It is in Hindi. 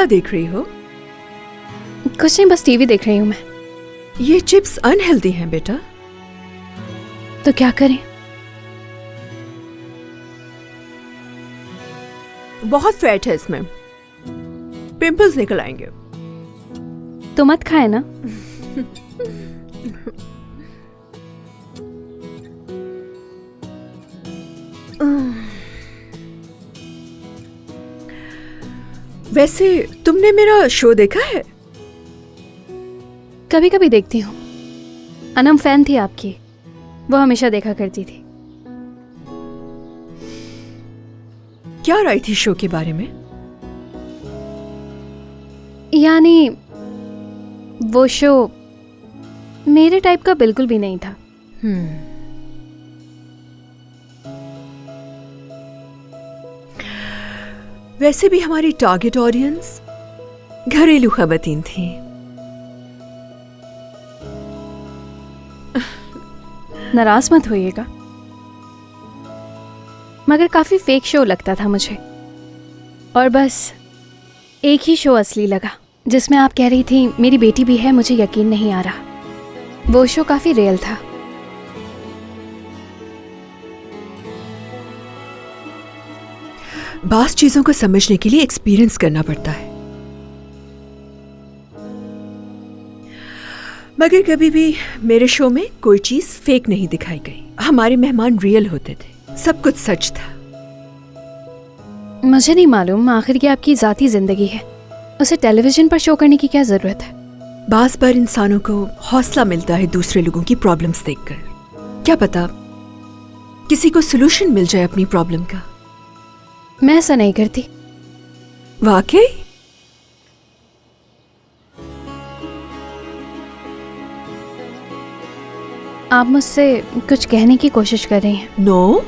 क्या देख रही हो? कुछ नहीं, बस टीवी देख रही हूँ मैं। ये चिप्स अनहेल्दी हैं बेटा। तो क्या करें? बहुत फैट है इसमें, पिंपल्स निकल आएंगे। तो मत खाए ना। वैसे तुमने मेरा शो देखा है? कभी कभी देखती हूँ। अनम फैन थी आपकी, वो हमेशा देखा करती थी। क्या राय थी शो के बारे में? यानी वो शो मेरे टाइप का बिल्कुल भी नहीं था। वैसे भी हमारी टारगेट ऑडियंस घरेलू खवातीन थी। नाराज मत होइएगा, मगर काफी फेक शो लगता था मुझे। और बस एक ही शो असली लगा, जिसमें आप कह रही थी मेरी बेटी भी है, मुझे यकीन नहीं आ रहा। वो शो काफी रियल था। बास चीजों को समझने के लिए एक्सपीरियंस करना पड़ता है, मगर कभी भी मेरे शो में कोई चीज फेक नहीं दिखाई गई। हमारे मेहमान रियल होते थे, सब कुछ सच था। मुझे नहीं मालूम, आखिर ये आपकी जाती जिंदगी है, उसे टेलीविजन पर शो करने की क्या जरूरत है? बास बार इंसानों को हौसला मिलता है दूसरे लोगों की प्रॉब्लम्स देखकर। क्या पता किसी को सलूशन मिल जाए अपनी प्रॉब्लम का। मैं ऐसा नहीं करती। वाकई? आप मुझसे कुछ कहने की कोशिश कर रही हैं। नो,